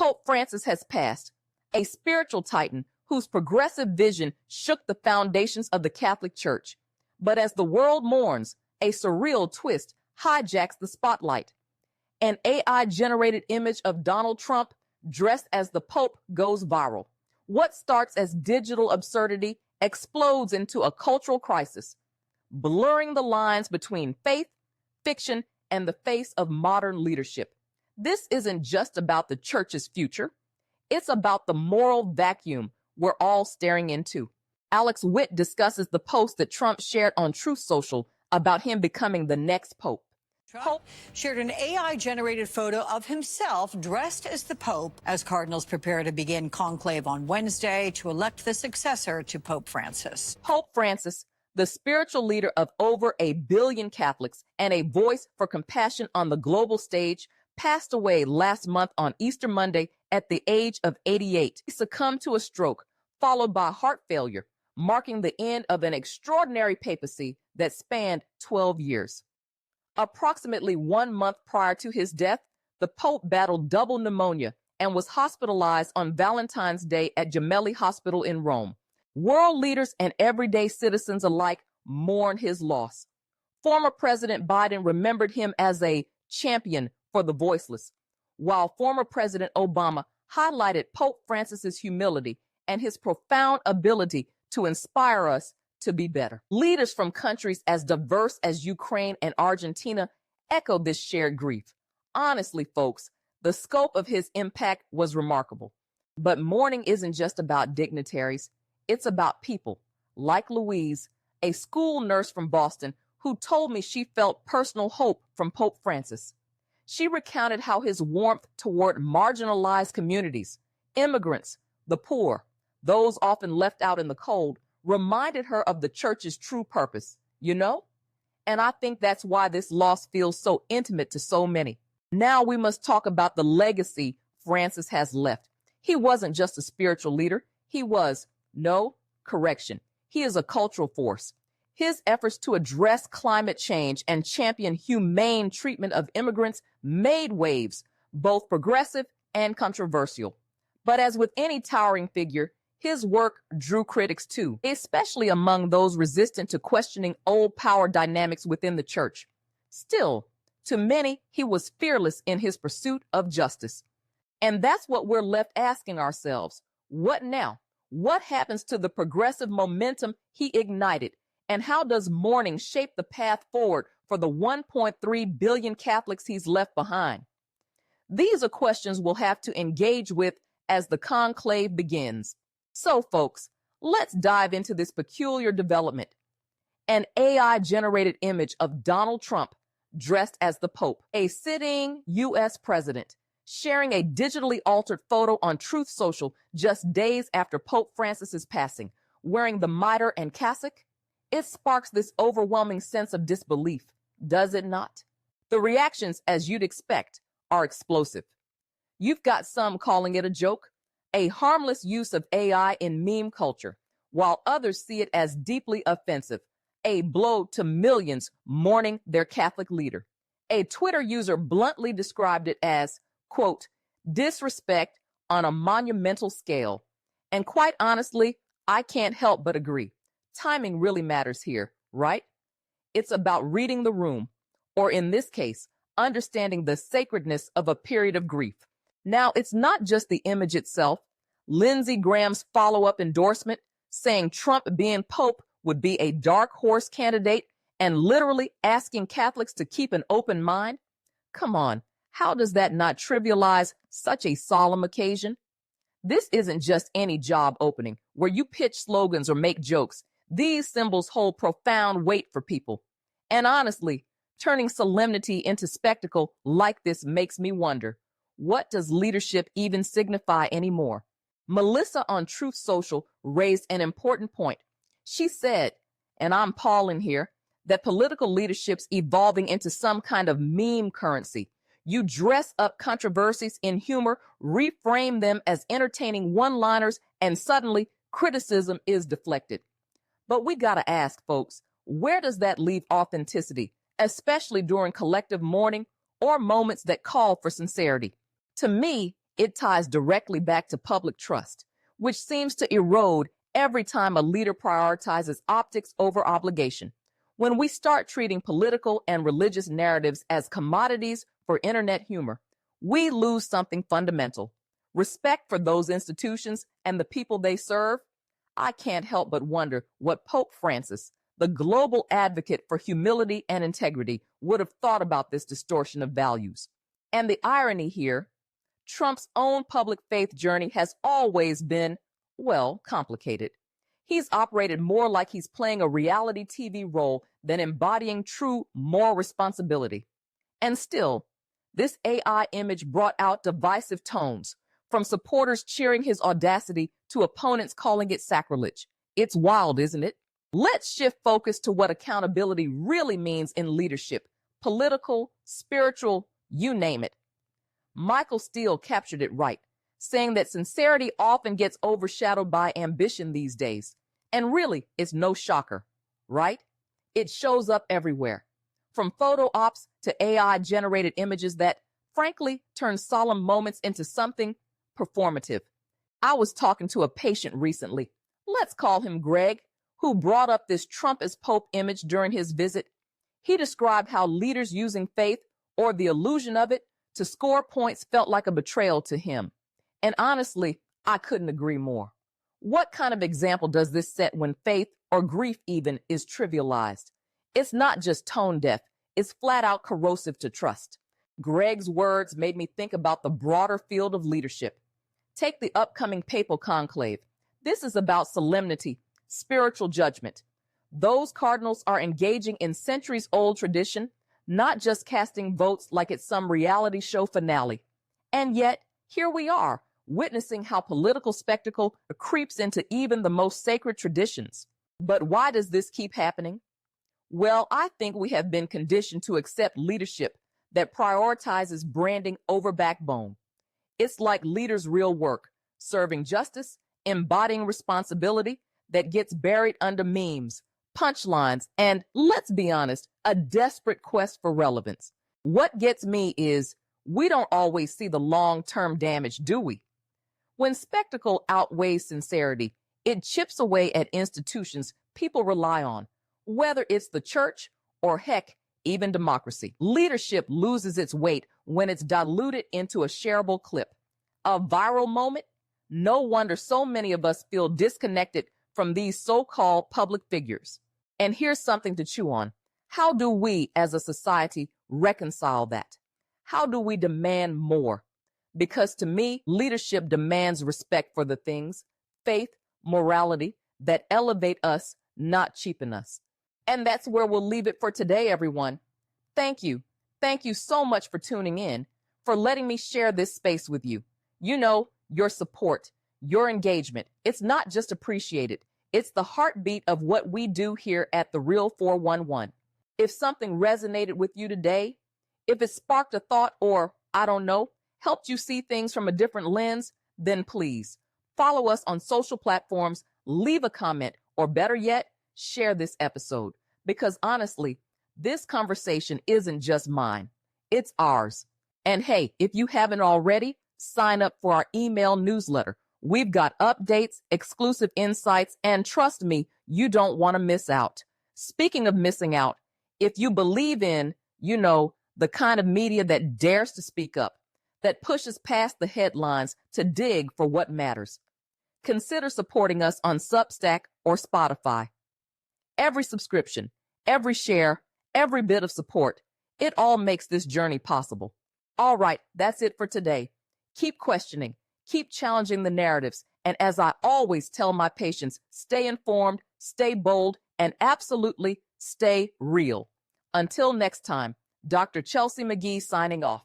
Pope Francis has passed, a spiritual titan whose progressive vision shook the foundations of the Catholic Church. But as the world mourns, a surreal twist hijacks the spotlight. An AI-generated image of Donald Trump dressed as the Pope goes viral. What starts as digital absurdity explodes into a cultural crisis, blurring the lines between faith, fiction, and the face of modern leadership. This isn't just about the church's future. It's about the moral vacuum we're all staring into. Alex Witt discusses the post that Trump shared on Truth Social about him becoming the next pope. Trump shared an AI-generated photo of himself dressed as the Pope as cardinals prepare to begin conclave on Wednesday to elect the successor to Pope Francis. Pope Francis, the spiritual leader of over 1 billion Catholics and a voice for compassion on the global stage, passed away last month on Easter Monday at the age of 88. He succumbed to a stroke, followed by heart failure, marking the end of an extraordinary papacy that spanned 12 years. Approximately 1 month prior to his death, the Pope battled double pneumonia and was hospitalized on Valentine's Day at Gemelli Hospital in Rome. World leaders and everyday citizens alike mourn his loss. Former President Biden remembered him as a champion for the voiceless, while former President Obama highlighted Pope Francis's humility and his profound ability to inspire us to be better. Leaders from countries as diverse as Ukraine and Argentina echoed this shared grief. Honestly, folks, the scope of his impact was remarkable. But mourning isn't just about dignitaries. It's about people like Louise, a school nurse from Boston, who told me she felt personal hope from Pope Francis. She recounted how his warmth toward marginalized communities, immigrants, the poor, those often left out in the cold, reminded her of the church's true purpose, you know? And I think that's why this loss feels so intimate to so many. Now we must talk about the legacy Francis has left. He wasn't just a spiritual leader. He was, he is a cultural force. His efforts to address climate change and champion humane treatment of immigrants made waves, both progressive and controversial. But as with any towering figure, his work drew critics too, especially among those resistant to questioning old power dynamics within the church. Still, to many, he was fearless in his pursuit of justice. And that's what we're left asking ourselves. What now? What happens to the progressive momentum he ignited? And how does mourning shape the path forward for the 1.3 billion Catholics he's left behind? These are questions we'll have to engage with as the conclave begins. So, folks, let's dive into this peculiar development. An AI-generated image of Donald Trump dressed as the Pope, a sitting U.S. president, sharing a digitally altered photo on Truth Social just days after Pope Francis's passing, wearing the mitre and cassock. It sparks this overwhelming sense of disbelief, does it not? The reactions, as you'd expect, are explosive. You've got some calling it a joke, a harmless use of AI in meme culture, while others see it as deeply offensive, a blow to millions mourning their Catholic leader. A Twitter user bluntly described it as, quote, disrespect on a monumental scale. And quite honestly, I can't help but agree. Timing really matters here, right? It's about reading the room, or in this case, understanding the sacredness of a period of grief. Now, it's not just the image itself. Lindsey Graham's follow-up endorsement saying Trump being Pope would be a dark horse candidate and literally asking Catholics to keep an open mind. Come on, how does that not trivialize such a solemn occasion? This isn't just any job opening where you pitch slogans or make jokes. These symbols hold profound weight for people. And honestly, turning solemnity into spectacle like this makes me wonder, what does leadership even signify anymore? Melissa on Truth Social raised an important point. She said, and I'm Paulin here, that political leadership's evolving into some kind of meme currency. You dress up controversies in humor, reframe them as entertaining one-liners, and suddenly criticism is deflected. But we gotta ask, folks, where does that leave authenticity, especially during collective mourning or moments that call for sincerity? To me, It ties directly back to public trust, which seems to erode every time a leader prioritizes optics over obligation. When we start treating political and religious narratives as commodities for internet humor, we lose something fundamental: respect for those institutions and the people they serve. I can't help but wonder what Pope Francis, the global advocate for humility and integrity, would have thought about this distortion of values. And the irony here, Trump's own public faith journey has always been, well, complicated. He's operated more like he's playing a reality TV role than embodying true moral responsibility. And still, this AI image brought out divisive tones, from supporters cheering his audacity to opponents calling it sacrilege. It's wild, isn't it? Let's shift focus to what accountability really means in leadership: political, spiritual, you name it. Michael Steele captured it right, saying that sincerity often gets overshadowed by ambition these days. And really, it's no shocker, right? It shows up everywhere, from photo ops to AI-generated images that, frankly, turn solemn moments into something performative. I was talking to a patient recently, let's call him Greg, who brought up this Trump as Pope image during his visit. He described how leaders using faith, or the illusion of it, to score points felt like a betrayal to him. And honestly, I couldn't agree more. What kind of example does this set when faith, or grief even, is trivialized? It's not just tone deaf, it's flat out corrosive to trust. Greg's words made me think about the broader field of leadership. Take the upcoming papal conclave. This is about solemnity, spiritual judgment. Those cardinals are engaging in centuries-old tradition, not just casting votes like it's some reality show finale. And yet, here we are, witnessing how political spectacle creeps into even the most sacred traditions. But why does this keep happening? Well, I think we have been conditioned to accept leadership that prioritizes branding over backbone. It's like leaders' real work, serving justice, embodying responsibility, that gets buried under memes, punchlines, and, let's be honest, a desperate quest for relevance. What gets me is we don't always see the long-term damage, do we? When spectacle outweighs sincerity, it chips away at institutions people rely on, whether it's the church or, heck, even democracy. Leadership loses its weight when it's diluted into a shareable clip. A viral moment? No wonder so many of us feel disconnected from these so-called public figures. And here's something to chew on. How do we as a society reconcile that? How do we demand more? Because to me, leadership demands respect for the things, faith, morality, that elevate us, not cheapen us. And that's where we'll leave it for today, everyone. Thank you. Thank you so much for tuning in, for letting me share this space with you. You know, your support, your engagement, it's not just appreciated. It's the heartbeat of what we do here at The Real 411. If something resonated with you today, if it sparked a thought or, I don't know, helped you see things from a different lens, then please follow us on social platforms, leave a comment, or better yet, share this episode. Because honestly, this conversation isn't just mine, it's ours. And hey, if you haven't already, sign up for our email newsletter. We've got updates, exclusive insights, and trust me, you don't want to miss out. Speaking of missing out, if you believe in, the kind of media that dares to speak up, that pushes past the headlines to dig for what matters, consider supporting us on Substack or Spotify. Every subscription, every share, every bit of support, it all makes this journey possible. All right, that's it for today. Keep questioning, keep challenging the narratives, and as I always tell my patients, stay informed, stay bold, and absolutely stay real. Until next time, Dr. 𝐶𝐨𝐬 McGee signing off.